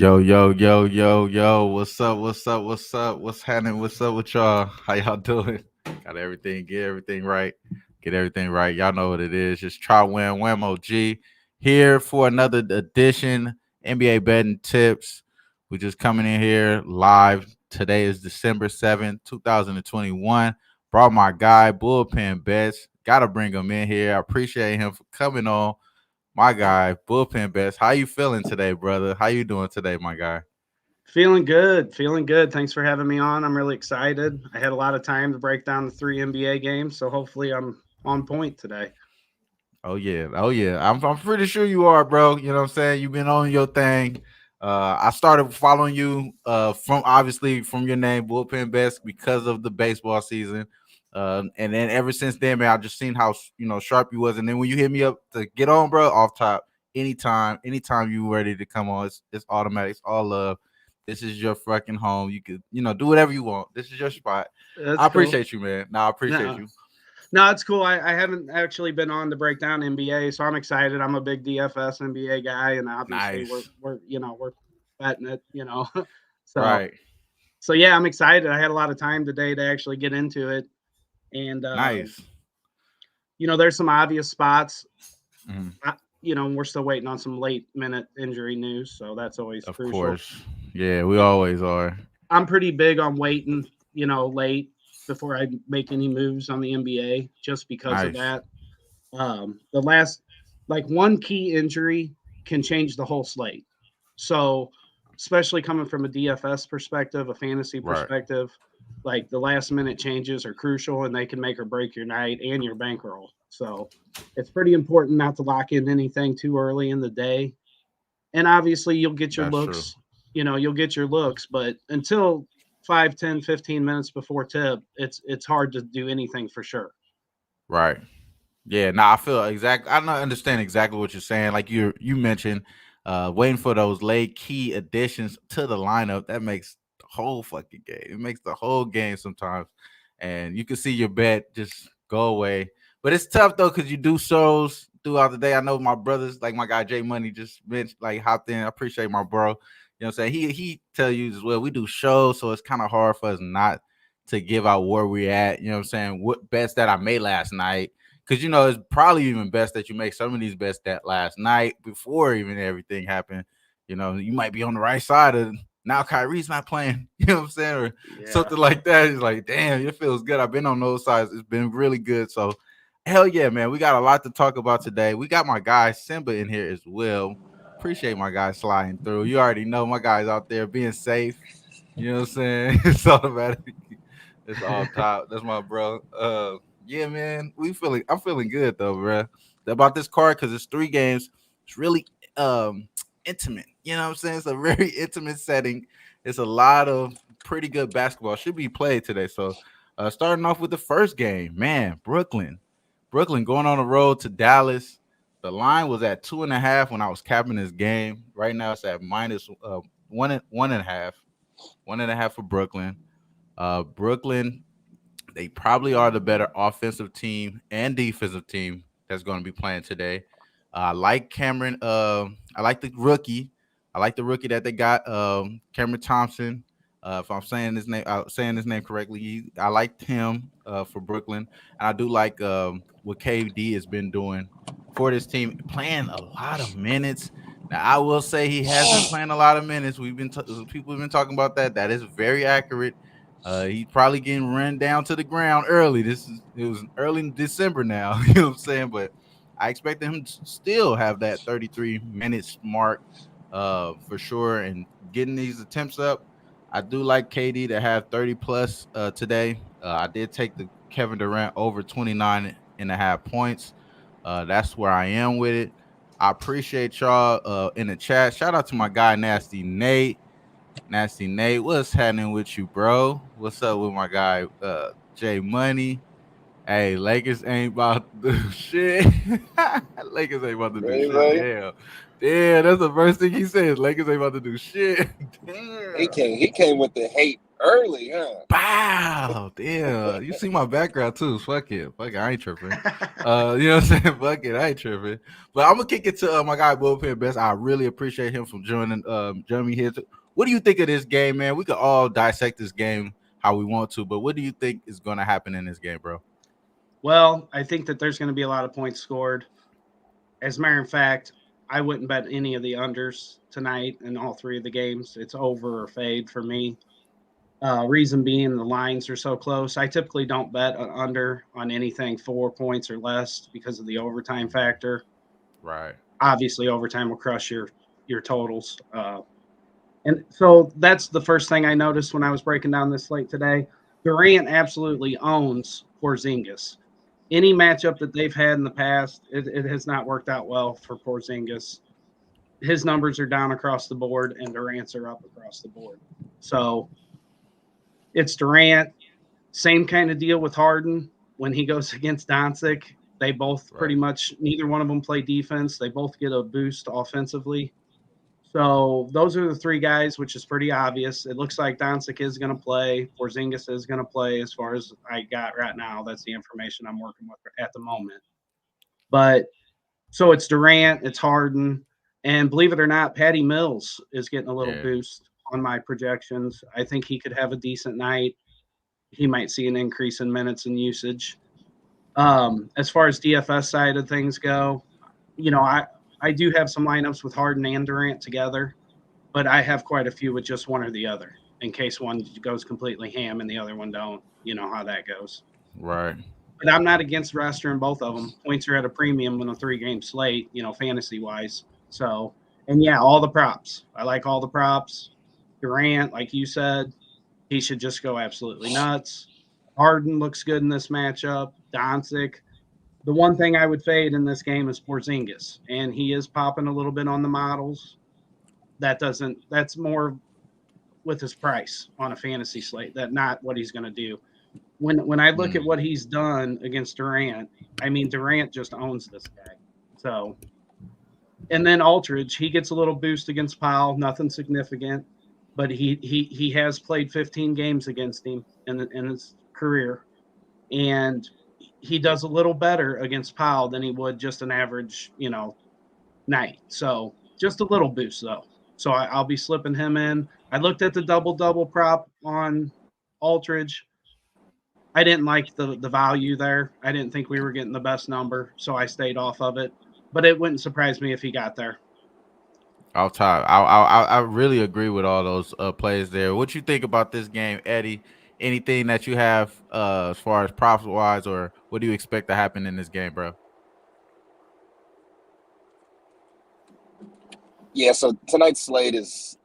Yo, yo, yo, yo, yo. What's up? What's up? What's up? What's happening? What's up with y'all? How y'all doing? Got everything, get everything right. Get everything right. Y'all know what it is. Just try win whammo G. Here for another edition. NBA betting tips. We just coming in here live. Today is December 7th, 2021. Brought my guy, Bullpen Bets. Gotta bring him in here. I appreciate him for coming on. My guy, Bullpen Best. How you feeling today, brother? How you doing today, my guy? Feeling good, feeling good. Thanks for having me on. I'm really excited. I had a lot of time to break down the three NBA games, so hopefully I'm on point today. Oh yeah, oh yeah. I'm pretty sure you are, bro. You know what I'm saying? You've been on your thing. I started following you from obviously from your name, Bullpen Best, because of the baseball season. And then ever since then, man, I've just seen how sharp you was. And then when you hit me up to get on, bro, off top, anytime you ready to come on, it's automatic. It's all love. This is your fucking home. You could, do whatever you want. This is your spot. I That's cool. appreciate you, man. No, I appreciate No, you. no, it's cool. I haven't actually been on to break down NBA, so I'm excited. I'm a big DFS NBA guy, and obviously we're Nice. we're we're betting it. so Right. so yeah, I'm excited. I had a lot of time today to actually get into it, and Nice. there's some obvious spots. Mhm. We're still waiting on some late minute injury news, so that's always Of crucial. course. Yeah, we always are. I'm pretty big on waiting, late before I make any moves on the NBA just because of Nice. that. The last, like one key injury can change the whole slate. So, especially coming from a DFS perspective, a fantasy Right. perspective, like the last minute changes are crucial and they can make or break your night and your bankroll. So, it's pretty important not to lock in anything too early in the day. And obviously, you'll get your That's true. looks, you'll get your looks, but until 5, 10, 15 minutes before tip, it's hard to do anything for sure. Right. Yeah, I feel I not understand exactly what you're saying. Like you mentioned, waiting for those late key additions to the lineup, that makes the whole fucking game. It makes the whole game sometimes. And you can see your bet just go away. But it's tough though, because you do shows throughout the day. I know my brothers, like my guy Jay Money just mentioned, like hopped in. I appreciate my bro. You know what I'm saying? He tell you as well. We do shows, so it's kind of hard for us not to give out where we're at. You know what I'm saying? What bets that I made last night, because it's probably even best that you make some of these bets that last night before even everything happened. You might be on the right side of now Kyrie's not playing, you know what I'm saying? Or Yeah. something like that. It's like, damn, it feels good. I've been on those sides. It's been really good. So hell yeah, man. We got a lot to talk about today. We got my guy Simba in here as well. Appreciate my guy sliding through. You already know my guys out there being safe. You know what I'm saying? It's automatic. It's all top. That's my bro. Yeah, man. I'm feeling good though, bro. About this card because it's 3 games. It's really intimate. You know what I'm saying? It's a very intimate setting. It's a lot of pretty good basketball. Should be played today. So starting off with the first game, man, Brooklyn. Brooklyn going on the road to Dallas. The line was at 2.5 when I was capping this game. Right now it's at minus one and a half. 1.5 for Brooklyn. Brooklyn, they probably are the better offensive team and defensive team that's going to be playing today. I like Cameron. I like the rookie. I like the rookie that they got, Cameron Thompson. If I'm saying his name correctly, I liked him for Brooklyn, and I do like what KD has been doing for this team, playing a lot of minutes. Now, I will say he has been playing a lot of minutes. People have been talking about that. That is very accurate. He's probably getting run down to the ground early. It was early in December now. You know what I'm saying? But I expect him to still have that 33 minutes mark, for sure, and getting these attempts up. I do like KD to have 30 plus today. I did take the Kevin Durant over 29 and a half points. That's where I am with it. I appreciate y'all in the chat. Shout out to my guy Nasty Nate. Nasty Nate, what's happening with you, bro? What's up with my guy Jay Money? Hey, Lakers ain't about to do shit. Lakers ain't about to do shit. Really? Damn. Damn, that's the first thing he says. Lakers ain't about to do shit. He Damn. came. He came with the hate Early, huh? Bow. Damn. You see my background too. Fuck it. Fuck it. I ain't tripping. You know what I'm saying? Fuck it. I ain't tripping. But I'm gonna kick it to my guy Bullpen Best. I really appreciate him from joining me here. What do you think of this game, man? We could all dissect this game how we want to, but what do you think is gonna happen in this game, bro? Well, I think that there's going to be a lot of points scored. As a matter of fact, I wouldn't bet any of the unders tonight in all three of the games. It's over or fade for me. Reason being, the lines are so close. I typically don't bet an under on anything 4 points or less because of the overtime factor. Right. Obviously, overtime will crush your totals. And so that's the first thing I noticed when I was breaking down this slate today. Durant absolutely owns Porzingis. Any matchup that they've had in the past, it has not worked out well for Porzingis. His numbers are down across the board, and Durant's are up across the board. So it's Durant. Same kind of deal with Harden when he goes against Doncic. They both Right. pretty much, neither one of them play defense. They both get a boost offensively. So those are the three guys, which is pretty obvious. It looks like Doncic is going to play. Porzingis is going to play as far as I got right now. That's the information I'm working with at the moment. But so it's Durant, it's Harden, and believe it or not, Patty Mills is getting a little Yeah. boost on my projections. I think he could have a decent night. He might see an increase in minutes and usage. As far as DFS side of things go, I do have some lineups with Harden and Durant together, but I have quite a few with just one or the other in case one goes completely ham and the other one don't. You know how that goes. Right. But I'm not against rostering both of them. Points are at a premium in a 3 game slate, fantasy wise. So, and yeah, all the props. I like all the props. Durant, like you said, he should just go absolutely nuts. Harden looks good in this matchup. Doncic. The one thing I would fade in this game is Porzingis, and he is popping a little bit on the models. That's more with his price on a fantasy slate. That not what he's going to do. When I look at Mm. what he's done against Durant, I mean Durant just owns this guy. So, and then Aldridge, he gets a little boost against Powell, nothing significant, but he has played 15 games against him in his career, and he does a little better against Powell than he would just an average, night. So just a little boost though. So I'll be slipping him in. I looked at the double double prop on Aldridge. I didn't like the value there. I didn't think we were getting the best number, so I stayed off of it. But it wouldn't surprise me if he got there. Off top, I really agree with all those plays there. What you think about this game, Eddie? Anything that you have as far as props wise, or what do you expect to happen in this game, bro? Yeah, so tonight's slate is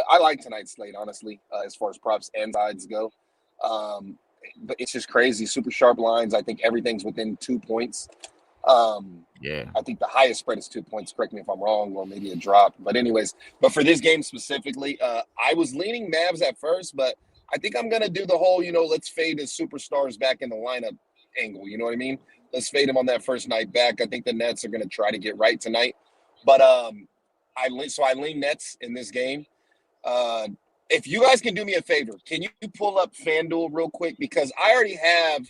I like tonight's slate honestly, as far as props and sides go. Um, but it's just crazy, super sharp lines. I think everything's within 2 points. Um, Yeah. I think the highest spread is 2 points. Correct me if I'm wrong, or maybe a drop. But anyways, but for this game specifically, I was leaning Mavs at first, but I think I'm gonna do the whole, let's fade the superstars back in the lineup angle. You know what I mean? Let's fade them on that first night back. I think the Nets are gonna try to get right tonight. But I lean Nets in this game. Uh, if you guys can do me a favor, can you pull up FanDuel real quick, because I already have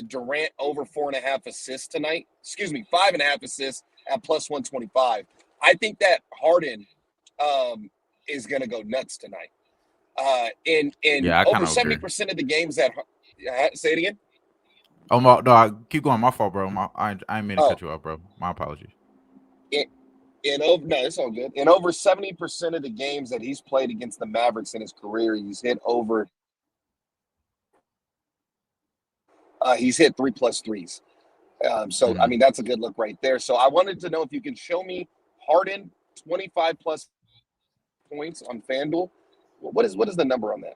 Durant over 4.5 assists tonight. Excuse me, 5.5 assists at plus 125. I think that Harden is going to go nuts tonight. In Yeah, I kind over of agree. 70% of the games that say it again. Oh no, keep going. My fault, bro. I ain't mean to Oh, cut you off, bro. My apologies. in, in over no, it's all good. In over 70% of the games that he's played against the Mavericks in his career, he's hit 3+3s. So, I Mm. mean, that's a good look right there. So, I wanted to know if you can show me Harden 25 plus points on FanDuel. What is the number on that?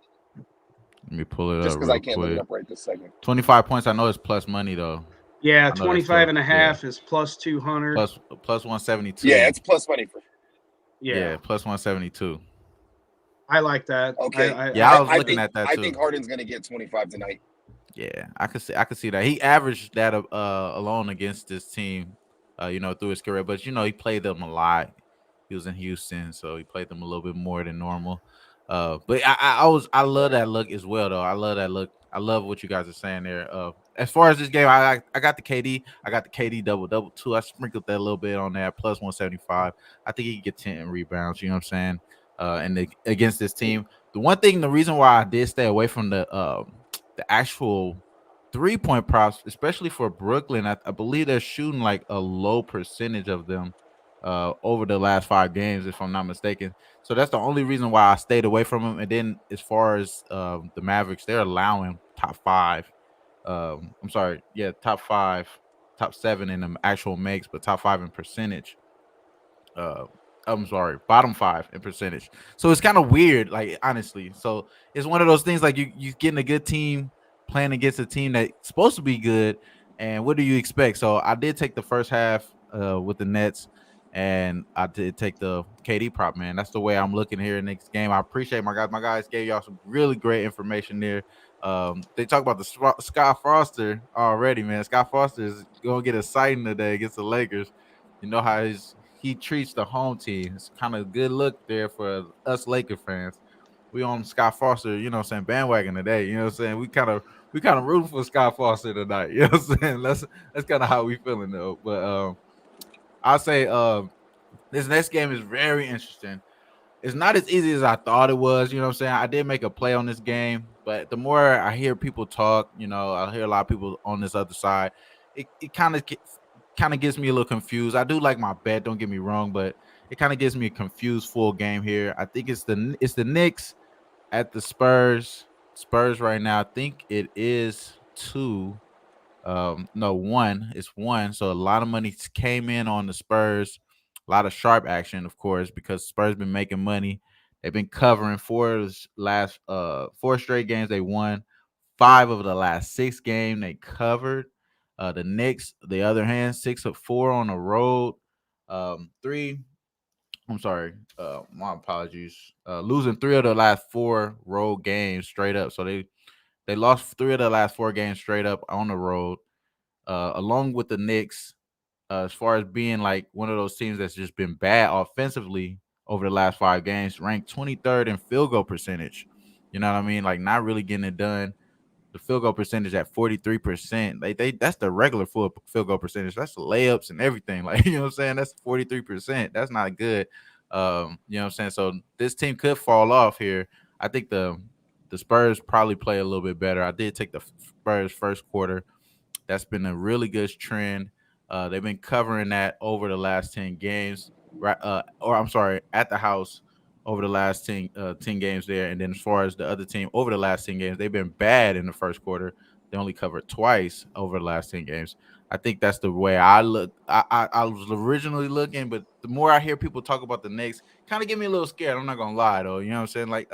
Let me pull it Just up because I real can't look it quick. up right this second. 25 points. I know it's plus money though. Yeah, I know that's 25 plus. and a Yeah, half is plus 200. plus 172. Yeah, it's plus money for. Yeah, Yeah, plus 172. I like that. Okay, Yeah, I was I looking think at that I too. think Harden's going to get 25 tonight. Yeah, I could see that. He averaged that alone against this team, through his career. But he played them a lot. He was in Houston, so he played them a little bit more than normal. But I love that look as well though. I love that look. I love what you guys are saying there. As far as this game, I got the KD. I got the KD double double too. I sprinkled that a little bit on there, plus 175. I think he can get 10 rebounds. You know what I'm saying? Against this team, the reason why I did stay away from the actual 3-point props, especially for Brooklyn, I believe they're shooting like a low percentage of them over the last 5 games, if I'm not mistaken. So that's the only reason why I stayed away from them. And then as far as the Mavericks, they're allowing top five. I'm sorry, yeah, top five, top seven in the actual makes, but top five in percentage. uh I'm sorry, bottom five in percentage. So it's kind of weird, like honestly. So it's one of those things like you getting a good team playing against a team that's supposed to be good, and what do you expect? So I did take the first half with the Nets, and I did take the KD prop, man. That's the way I'm looking here in next game. I appreciate my guys. My guys gave y'all some really great information there. They talk about the Scott Foster already, man. Scott Foster is gonna get exciting today against the Lakers. You know how he treats the home team. It's kind of a good look there for us Laker fans. We on Scott Foster, you know what I'm saying, bandwagon today. You know what I'm saying? We kind of rooting for Scott Foster tonight. You know what I'm saying? That's kind of how we feeling though. But I'll say this next game is very interesting. It's not as easy as I thought it was. You know what I'm saying? I did make a play on this game, but the more I hear people talk, I hear a lot of people on this other side. It kind of gets me a little confused. I do like my bet, don't get me wrong, but it kind of gets me a confused full game here. I think it's the Knicks at the Spurs. Spurs right now. I think it is two. No, one. It's one. So a lot of money came in on the Spurs. A lot of sharp action, of course, because Spurs been making money. They've been covering four straight games they won. 5 of the last 6 games they covered. The Knicks, the other hand, 6 of 4 on the road. Three. I'm sorry. My apologies. Losing 3 of the last 4 road games straight up. So they lost 3 of the last 4 games straight up on the road, along with the Knicks, as far as being like one of those teams that's just been bad offensively over the last 5 games, ranked 23rd in field goal percentage. You know what I mean? Like not really getting it done. The field goal percentage at 43%. They that's the regular full field goal percentage. That's the layups and everything. Like, you know what I'm saying? That's 43%. That's not good. You know what I'm saying? So this team could fall off here. I think the Spurs probably play a little bit better. I did take the Spurs first quarter. That's been a really good trend. They've been covering that over the last 10 games, right? Or I'm sorry, at the house over the last 10 games there. And then as far as the other team over the last 10 games, they've been bad in the first quarter. They only covered twice over the last 10 games. I think that's the way I look. I was originally looking, but the more I hear people talk about the Knicks, kind of get me a little scared. I'm not gonna lie though. You know what I'm saying? Like,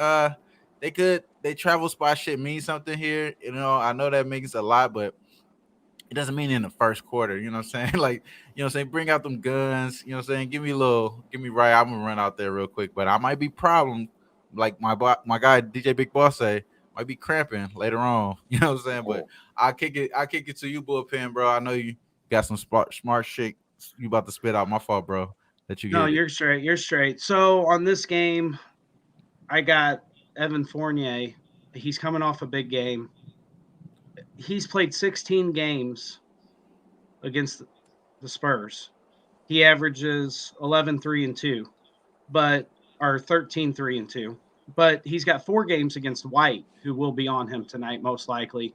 they travel spot shit means something here. I know that means a lot, but it doesn't mean in the first quarter, you know what I'm saying? Like, you know what I'm saying? Bring out them guns, you know what I'm saying? Give me right. I'm gonna run out there real quick, but I might be problem, like my guy DJ Big Boss say, might be cramping later on. You know what I'm saying? But Oh, I kick it to you, bullpen, bro. I know you got some smart shit you about to spit out. My fault, bro. That you No, get it. you're straight. You're straight. So on this game, I got Evan Fournier. He's coming off a big game. He's played 16 games against the Spurs. He averages 11 3 and 2, but or 13 3 and 2. But he's got 4 games against White, who will be on him tonight most likely.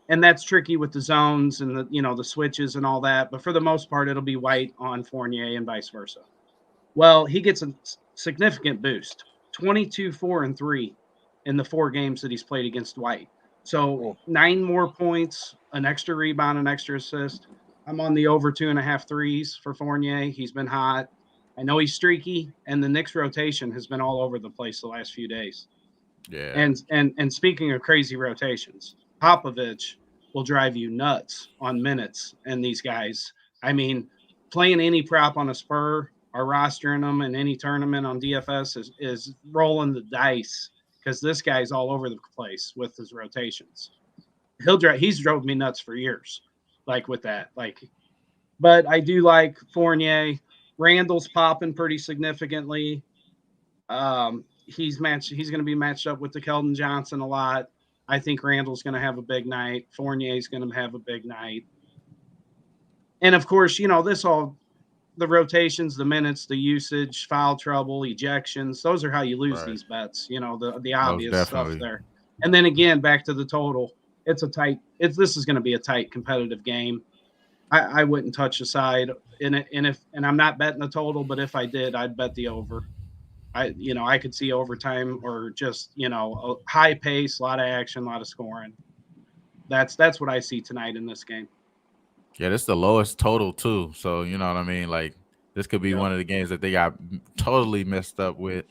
And that's tricky with the zones and the switches and all that, but for the most part it'll be White on Fournier and vice versa. Well, he gets a significant boost. 22 4 and 3 in the 4 games that he's played against White. So oh, 9 more points, an extra rebound, an extra assist. I'm on the over 2.5 threes for Fournier. He's been hot. I know he's streaky, and the Knicks rotation has been all over the place the last few days. Yeah. And speaking of crazy rotations, Popovich will drive you nuts on minutes and these guys. I mean, playing any prop on a Spur or rostering them in any tournament on DFS is rolling the dice because this guy's all over the place with his rotations. He's drove me nuts for years, like with that. But I do like Fournier. Randall's popping pretty significantly. He's going to be matched up with the Keldon Johnson a lot. I think Randall's going to have a big night. Fournier's going to have a big night. And of course, this all the rotations, the minutes, the usage, foul trouble, ejections. Those are how you lose Right. these bets. The Most obvious stuff definitely. there. And then again, back to the total. This is going to be a tight competitive game. I wouldn't touch the side in it, and I'm not betting the total, but if I did, I'd bet the over. I could see overtime or just a high pace, a lot of action, a lot of scoring. That's what I see tonight in this game. Yeah, this is the lowest total too. So you know what I mean. Like this could be Yep. one of the games that they got totally messed up with.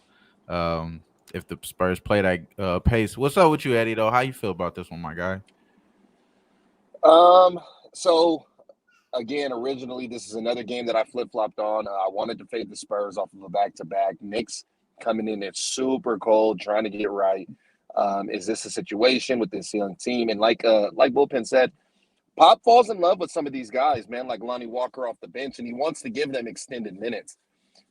Um, if the Spurs play that pace. What's up with you, Eddie? Though, how you feel about this one, my guy? So again, originally this is another game that I flip flopped on. I wanted to fade the Spurs off of a back to back. Knicks coming in it's super cold, trying to get it right. Is this a situation with this young team? And like Bullpen said, Pop falls in love with some of these guys, man, like Lonnie Walker off the bench, and he wants to give them extended minutes.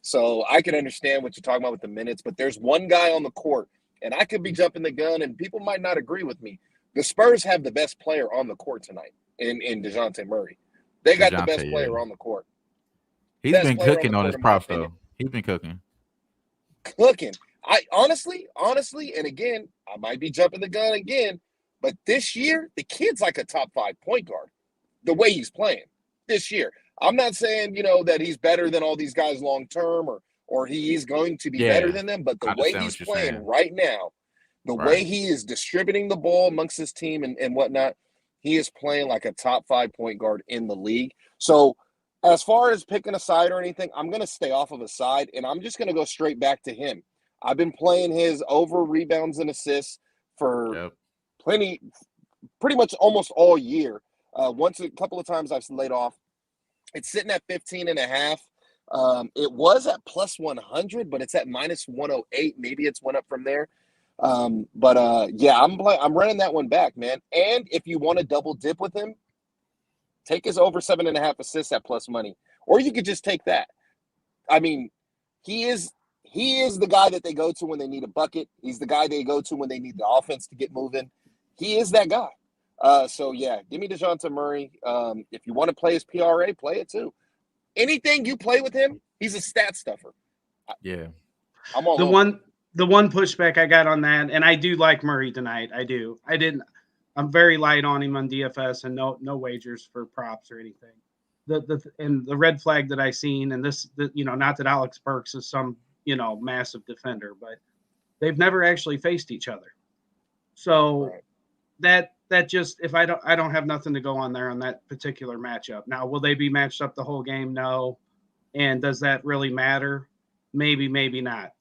So I can understand what you're talking about with the minutes, but there's one guy on the court, and I could be jumping the gun, and people might not agree with me. The Spurs have the best player on the court tonight in DeJounte Murray. They got the best Dejounte, yeah, player on the court. he's Best been player on the cooking on court, his in my props opinion. though. He's been cooking. Cooking. I honestly, and again, I might be jumping the gun again, but this year, the kid's like a top 5 point guard. The way he's playing this year. I'm not saying, that he's better than all these guys long term or he is going to be better Yeah, than them, but the I way understand he's what you're playing saying. right now, the way Right. he is distributing the ball amongst his team and whatnot, he is playing like a top 5 point guard in the league. So as far as picking a side or anything, I'm going to stay off of a side and I'm just going to go straight back to him. I've been playing his over rebounds and assists for Yep. pretty much almost all year. Once a couple of times I've laid off. It's sitting at 15 and a half. It was at plus 100, but it's at minus 108. Maybe it's went up from there. Yeah, I'm running that one back, man. And if you want to double dip with him, take his over 7.5 assists at plus money, or you could just take that. I mean, he is the guy that they go to when they need a bucket. He's the guy they go to when they need the offense to get moving. He is that guy. So yeah, give me DeJounte Murray. If you want to play his PRA, play it too. Anything you play with him, he's a stat stuffer. Yeah. I'm all The over it. one pushback I got on that, and I do like Murray tonight. I do. I'm very light on him on DFS and no wagers for props or anything. The red flag that I seen, and not that Alex Burks is some massive defender, but they've never actually faced each other. So Right. that just, if I don't have nothing to go on there on that particular matchup. Now, will they be matched up the whole game? No. And does that really matter? Maybe, maybe not.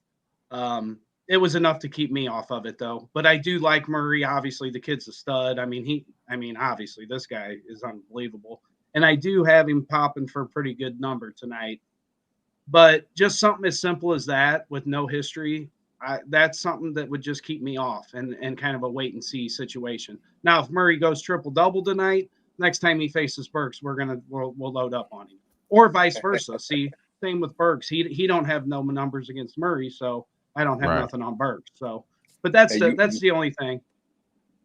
It was enough to keep me off of it though. But I do like Murray. Obviously, the kid's a stud. Obviously, this guy is unbelievable. And I do have him popping for a pretty good number tonight. But just something as simple as that with no history, that's something that would just keep me off and kind of a wait and see situation. Now, if Murray goes triple double tonight, next time he faces Burks, we'll load up on him, or vice versa. See, same with Burks. He don't have no numbers against Murray, so I don't have Right. nothing on Burks. So, but that's Hey, the only thing.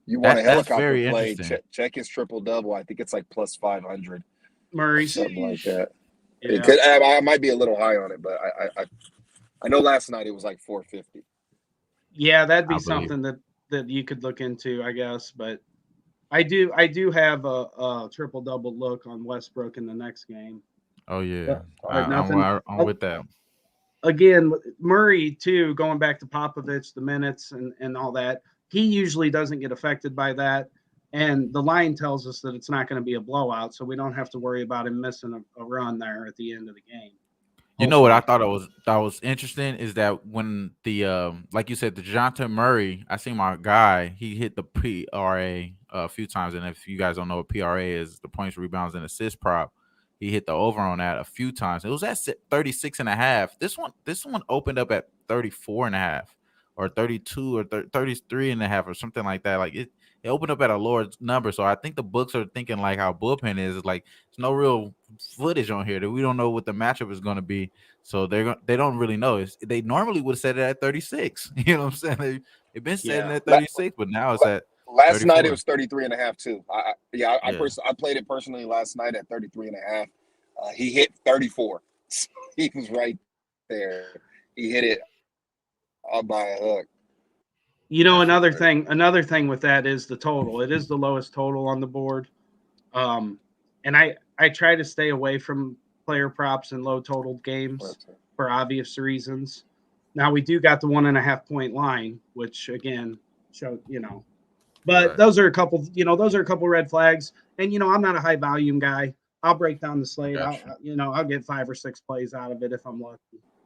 you want a That's helicopter very play? interesting. Check his triple double. I think it's like plus 500 or Murray's, something like that. It yeah, could. I might be a little high on it, but I know last night it was like 450. yeah, that'd be I believe. something that you could look into, I guess. But I do have a triple double look on Westbrook in the next game. Oh yeah. But Oh, but yeah. nothing. I'm with that. Again, Murray too. Going back to Popovich, the minutes and all that, he usually doesn't get affected by that. And the line tells us that it's not going to be a blowout, so we don't have to worry about him missing a run there at the end of the game. You know what I Hopefully, thought was interesting is that when the like you said, the DeJounte Murray, I see my guy, he hit the PRA a few times, and if you guys don't know what PRA is, the points, rebounds, and assist prop, he hit the over on that a few times. It was at 36 and a half. This one opened up at 34 and a half or 32 or 33 and a half or something like that. Like it opened up at a lower number. So I think the books are thinking like how bullpen is. It's like there's no real footage on here that we don't know what the matchup is going to be. So they don't really know. They normally would have set it at 36. You know what I'm saying? They've been setting Yeah. it at La- 36, but now it's la- at Last night it 34. was 33 and a half too. Yeah, Yeah, I played it personally last night at 33 and a half. He hit 34. He was right there. He hit it by a hook. that shit crazy. Another thing with that is the total. It is the lowest total on the board. Um, and I try to stay away from player props and low totaled games for obvious reasons. Now we do got the 1.5 point line, which again show but Right. those are a couple red flags. And I'm not a high volume guy. I'll break down the I slate. got I'll you. I'll get 5 or 6 plays out of it if I'm lucky.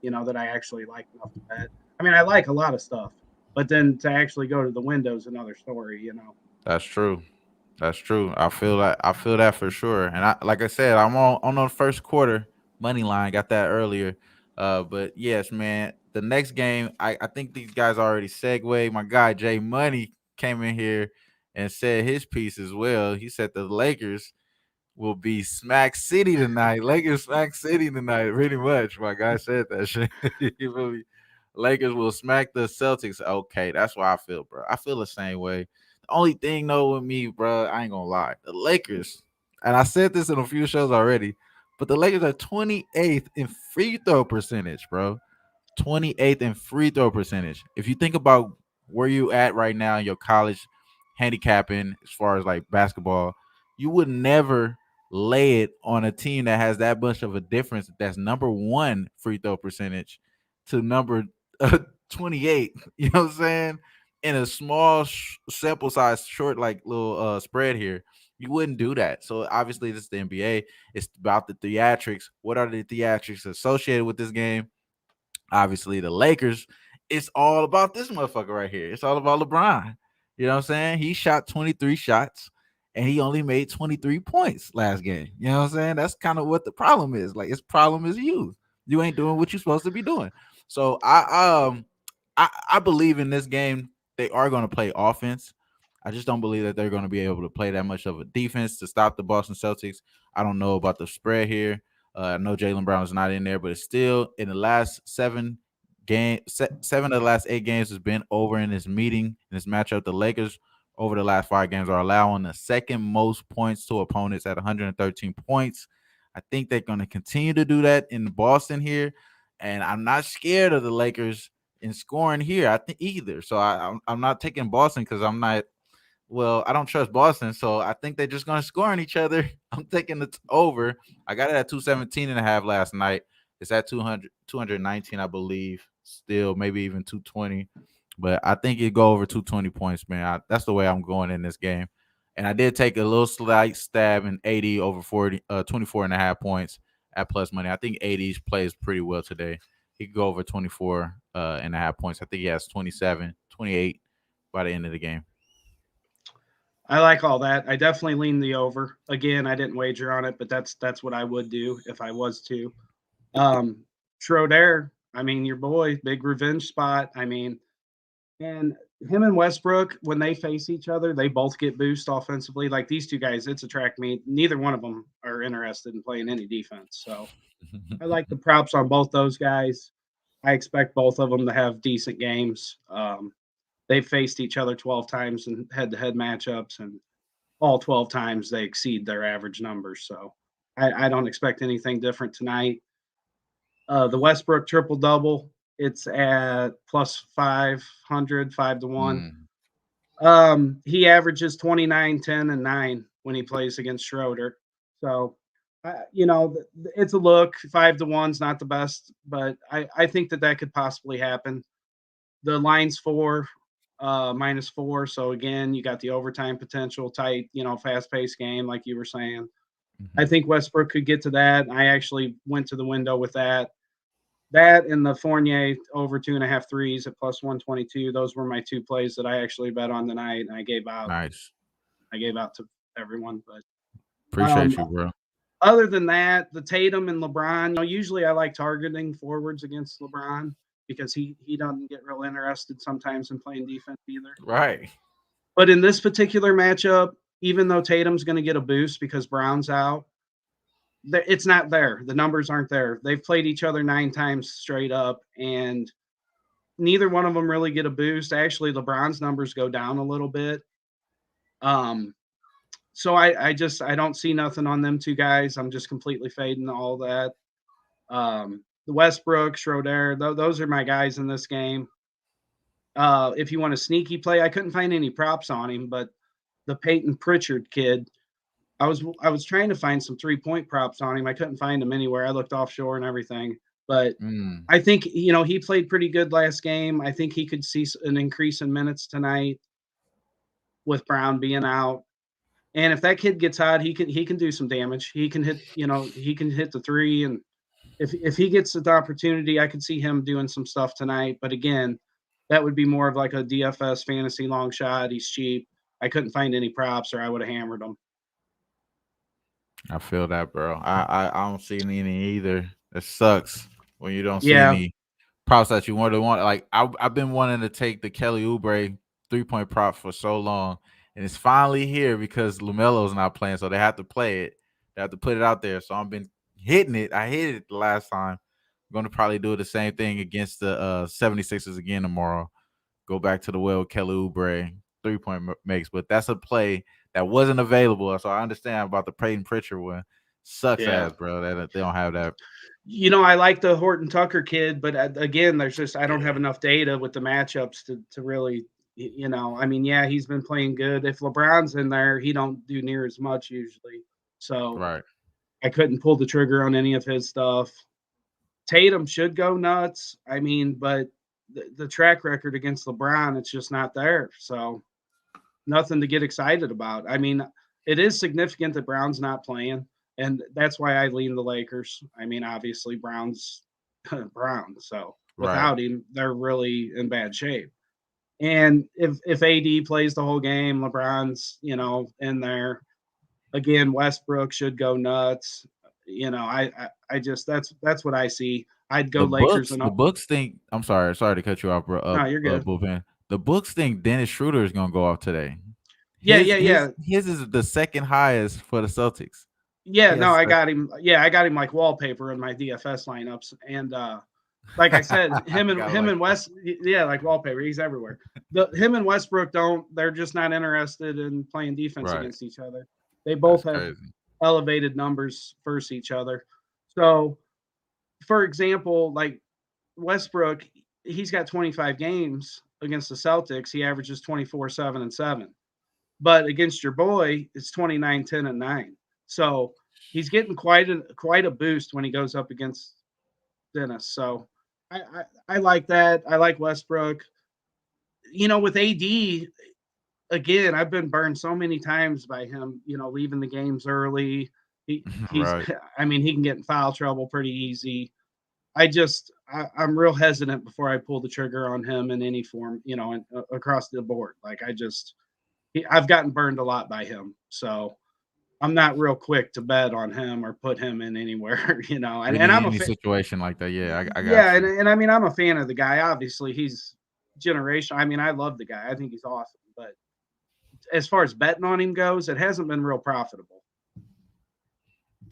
That I actually like enough to bet. I mean, I like a lot of stuff, but then to actually go to the window is another story. That's true. That's true. I feel that. I feel that for sure. And like I said, I'm on the first quarter money line. Got that earlier. But yes, man. The next game, I think these guys already segue. My guy Jay Money came in here and said his piece as well. He said the Lakers will be Smack City tonight. Lakers Smack City tonight. Pretty much. My guy said that shit. He really, Lakers will smack the Celtics. Okay, that's why I feel, bro. I feel the same way. The only thing though with me, bro, I ain't gonna lie. The Lakers, and I said this in a few shows already, but the Lakers are 28th in free throw percentage, bro. 28th in free throw percentage. If you think about where you at right now in your college handicapping as far as like basketball, you would never lay it on a team that has that much of a difference that's number one free throw percentage to number 28. You know what I'm saying? In a small sample size, short like little spread here, you wouldn't do that. So obviously, this is the NBA. It's about the theatrics. What are the theatrics associated with this game? Obviously the Lakers, it's all about this motherfucker right here. It's all about LeBron. You know what I'm saying? He shot 23 shots and he only made 23 points last game. You know what I'm saying? That's kind of what the problem is. Like his problem is you. You ain't doing what you're supposed to be doing. So I believe in this game they are going to play offense. I just don't believe that they're going to be able to play that much of a defense to stop the Boston Celtics. I don't know about the spread here. I know Jaylen Brown is not in there, but it's still in the last seven of the last 8 games has been over in this meeting in this matchup. The Lakers over the last 5 games are allowing the second most points to opponents at 113 points. I think they're going to continue to do that in Boston here, and I'm not scared of the Lakers in scoring here. I think either. So I'm not taking Boston because I'm not well, I don't trust Boston, so I think they're just going to score on each other. I'm taking it over. I got it at 217.5 last night. It's at 219, I believe. Still, maybe even 220. But I think it go over 220 points, man. That's the way I'm going in this game. And I did take a little slight stab in 80 over 40, 24 and a half points at plus money. I think 80 plays pretty well today. He could go over 24 and a half points. I think he has 27, 28 by the end of the game. I like all that. I definitely lean the over. Again, I didn't wager on it, but that's what I would do if I was to. Um, Schroeder, I mean, your boy, big revenge spot. I mean, and him and Westbrook, when they face each other, they both get boost offensively. Like these two guys, it's a track meet. Neither one of them are interested in playing any defense. So I like the props on both those guys. I expect both of them to have decent games. They've faced each other 12 times in head-to-head matchups, and all 12 times they exceed their average numbers. So I don't expect anything different tonight. The Westbrook triple double, it's at plus 500, 5 to 1. Mm. He averages 29, 10, and 9 when he plays against Schroeder. So, it's a look. 5 to 1's not the best, but I think that could possibly happen. The line's 4, -4. So again, you got the overtime potential, tight, fast paced game, like you were saying. I Mhm. think Westbrook could get to that. I actually went to the window with that. That and the Fournier over 2.5 threes at plus 122. Those were my two plays that I actually bet on tonight, and I gave out. Nice. I gave out to everyone, but Appreciate um, you, bro. other than that, the Tatum and LeBron. Usually I like targeting forwards against LeBron because he doesn't get real interested sometimes in playing defense either. Right. But in this particular matchup, even though Tatum's going to get a boost because Brown's out, it's not there. The numbers aren't there. They've played each other 9 times straight up, and neither one of them really get a boost. Actually, LeBron's numbers go down a little bit. So I don't see nothing on them two guys. I'm just completely fading all that. The Westbrook, Schroeder, those are my guys in this game. If you want a sneaky play, I couldn't find any props on him, but the Peyton Pritchard kid, I was trying to find some 3-point props on him. I couldn't find them anywhere. I looked offshore and everything, but I think he played pretty good last game. I think he could see an increase in minutes tonight with Brown being out. And if that kid gets hot, he can do some damage. He can hit the three, and if he gets the opportunity, I could see him doing some stuff tonight. But again, that would be more of like a DFS fantasy long shot. He's cheap. I couldn't find any props, or I would have hammered him. I feel that, bro. I don't see any either. It sucks when you don't see Yeah. any props that you want. Like I've been wanting to take the Kelly Oubre 3-point prop for so long, and it's finally here because LaMelo's not playing, so they have to play it. They have to put it out there. So I've been hitting it. I hit it the last time. I'm going to probably do the same thing against the 76ers again tomorrow. Go back to the well with Kelly Oubre 3-point makes, but that's a play that wasn't available. So I understand about the Peyton Pritchard one. Sucks ass, bro. That they don't have that. I like the Horton Tucker kid, but again, there's just I don't have enough data with the matchups to really, I mean, yeah, he's been playing good. If LeBron's in there, he don't do near as much usually. So Right. I couldn't pull the trigger on any of his stuff. Tatum should go nuts. I mean, but the track record against LeBron, it's just not there. So nothing to get excited about. I mean, it is significant that Brown's not playing, and that's why I lean the Lakers. I mean, obviously Brown's Brown, so without him, they're really in bad shape. And if AD plays the whole game, LeBron's in there again. Westbrook should go nuts. I just that's what I see. I'd go Lakers and the books think. I'm sorry to cut you off, bro. No, you're good. Bullpen. The books think Dennis Schroeder is gonna go off today. Yeah. His is the second highest for the Celtics. Yeah, no, I got him. Yeah, I got him like wallpaper in my DFS lineups, and like I said, him and West, yeah, like wallpaper. He's everywhere. Him and Westbrook they're just not interested in playing defense against each other. They both have elevated numbers versus each other. So, for example, like Westbrook, he's got 25 games against the Celtics. He averages 24, 7, and 7. But against your boy, it's 29, 10, and 9. So he's getting quite a boost when he goes up against Dennis. So I like that. I like Westbrook. With AD, again, I've been burned so many times by him, leaving the games early. I mean, he can get in foul trouble pretty easy. I'm real hesitant before I pull the trigger on him in any form, across the board. Like I've gotten burned a lot by him. So I'm not real quick to bet on him or put him in anywhere, and I'm a situation like that. Yeah, I got you. And I mean, I'm a fan of the guy. Obviously, he's generational. I mean, I love the guy. I think he's awesome. But as far as betting on him goes, it hasn't been real profitable.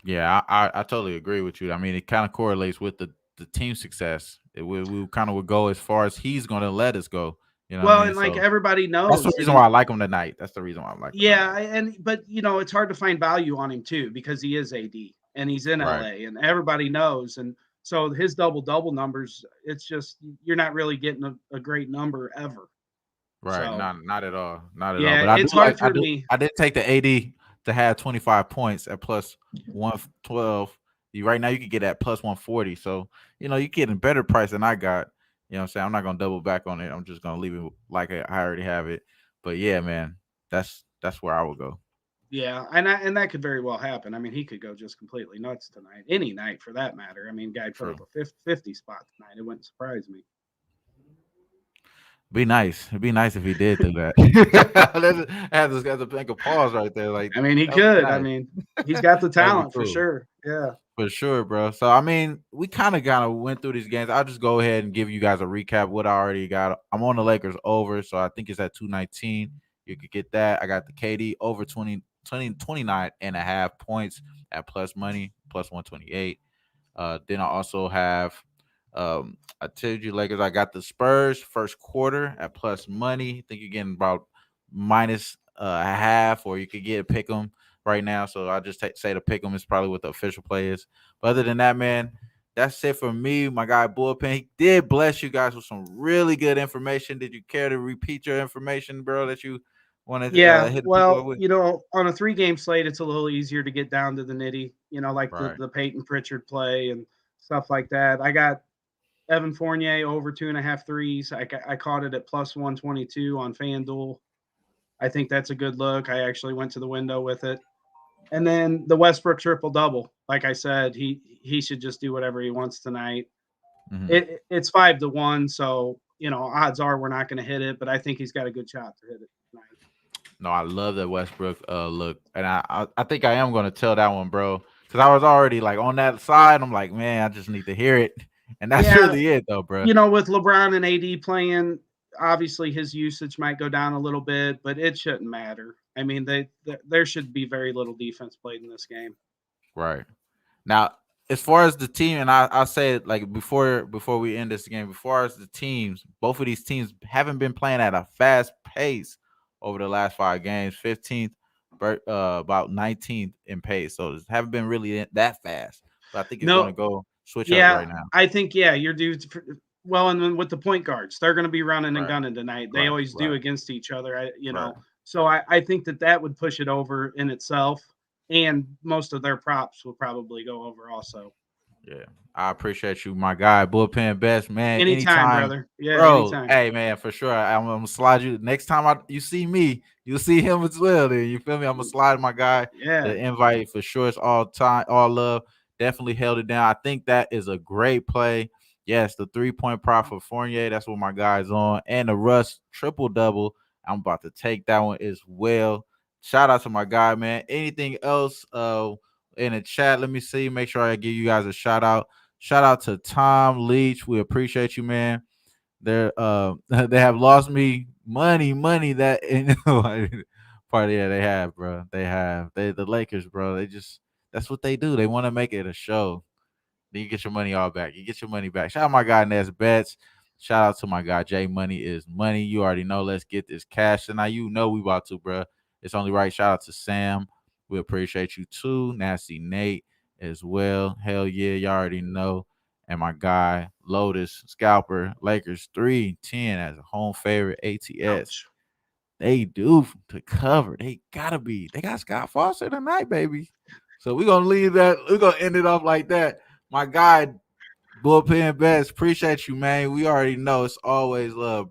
Yeah, I totally agree with you. I mean, it kind of correlates with the team success. We kind of would go as far as he's going to let us go. And like everybody knows, that's the reason why I like him tonight. That's the reason why I like him. Yeah, but it's hard to find value on him too because he is AD and he's in LA and everybody knows. And so his double numbers, it's just you're not really getting a great number ever. Right, so, not at all, not at all. But it's hard for me. I did take the AD to have 25 points at plus 112. Right now you can get at plus 140. So you're getting better price than I got. You know what I'm saying? I'm not gonna double back on it. I'm just gonna leave it like I already have it. But yeah, man, that's where I would go. Yeah, and that could very well happen. I mean, he could go just completely nuts tonight, any night for that matter. I mean, guy put up a 50 spot tonight. It wouldn't surprise me. Be nice. It'd be nice if he did do that. I have to make a pause right there. Like, I mean, he could. Nice. I mean, he's got the talent for sure. Yeah. For sure, bro. So, I mean, we kind of went through these games. I'll just go ahead and give you guys a recap what I already got. I'm on the Lakers over, so I think it's at 219. You could get that. I got the KD over 29.5 points at plus money, plus 128. Then I also have, I told you Lakers. I got the Spurs first quarter at plus money. I think you're getting about minus a half, or you could get a pick 'em right now. So I'll just say the pick 'em is probably what the official play is. But other than that, man, that's it for me. My guy Bullpen, he did bless you guys with some really good information. Did you care to repeat your information, bro, that you wanted to Yeah, hit the people up well, with? on a 3-game slate, it's a little easier to get down to the nitty, like the Right. the Peyton Pritchard play and stuff like that. I got Evan Fournier over 2.5 threes. I caught it at plus 122 on FanDuel. I think that's a good look. I actually went to the window with it. And then the Westbrook triple double. Like I said, he should just do whatever he wants tonight. Mhm. It's 5-1, so odds are we're not going to hit it, but I think he's got a good shot to hit it tonight. No, I love that Westbrook look, and I think I am gonna tell that one, bro, because I was already like on that side. I'm like, man, I just need to hear it, and that's Yeah, really it, though, bro. with LeBron and AD playing, obviously his usage might go down a little bit, but it shouldn't matter. I mean, there should be very little defense played in this game. Right. Now, as far as the team, and I say it like before we end this game, as far as the teams, both of these teams haven't been playing at a fast pace over the last 5 games. 15th, about 19th in pace, so it haven't been really that fast. But I think it's gonna No, go switch up yeah, right now. I think your dudes. Well, and then with the point guards, they're going to be running and Right. gunning tonight. They Right. always do Right. against each other. Right. So I think that would push it over in itself, and most of their props will probably go over also. Yeah, I appreciate you, my guy, Bullpen Best, man. Anytime, Anytime, brother. Yeah, bro. anytime. Hey, man, for sure. I'm gonna slide you next time you see me. You'll see him as well. Then you feel me? I'm gonna slide my guy Yeah. the invite for sure. It's all time, all love. Definitely held it down. I think that is a great play. Yes, the 3-point prop for Fournier. That's what my guy's on, and the Russ triple double. I'm about to take that one as well. Shout out to my guy, man. Anything else? In the chat. Let me see. Make sure I give you guys a shout out. Shout out to Tom Leach. We appreciate you, man. They're they have lost me money that party. Yeah, they have, bro. They have. The Lakers, bro. They just that's what they do. They want to make it a show. Then you get your money all back. You get your money back. Shout out my guy Ness Betts. Shout out to my guy Jay Money is money. You already know. Let's get this cash. And now you know we about to, bro. It's only right. Shout out to Sam. We appreciate you too. Nasty Nate as well. Hell yeah, y'all already know. And my guy Lotus Scalper Lakers 3-10 as a home favorite ATS. Ouch. They do to cover. They gotta be. They got Scott Foster tonight, baby. So we're gonna leave that. We're gonna end it off like that. My guy, Bullpen Best, appreciate you, man. We already know it's always love.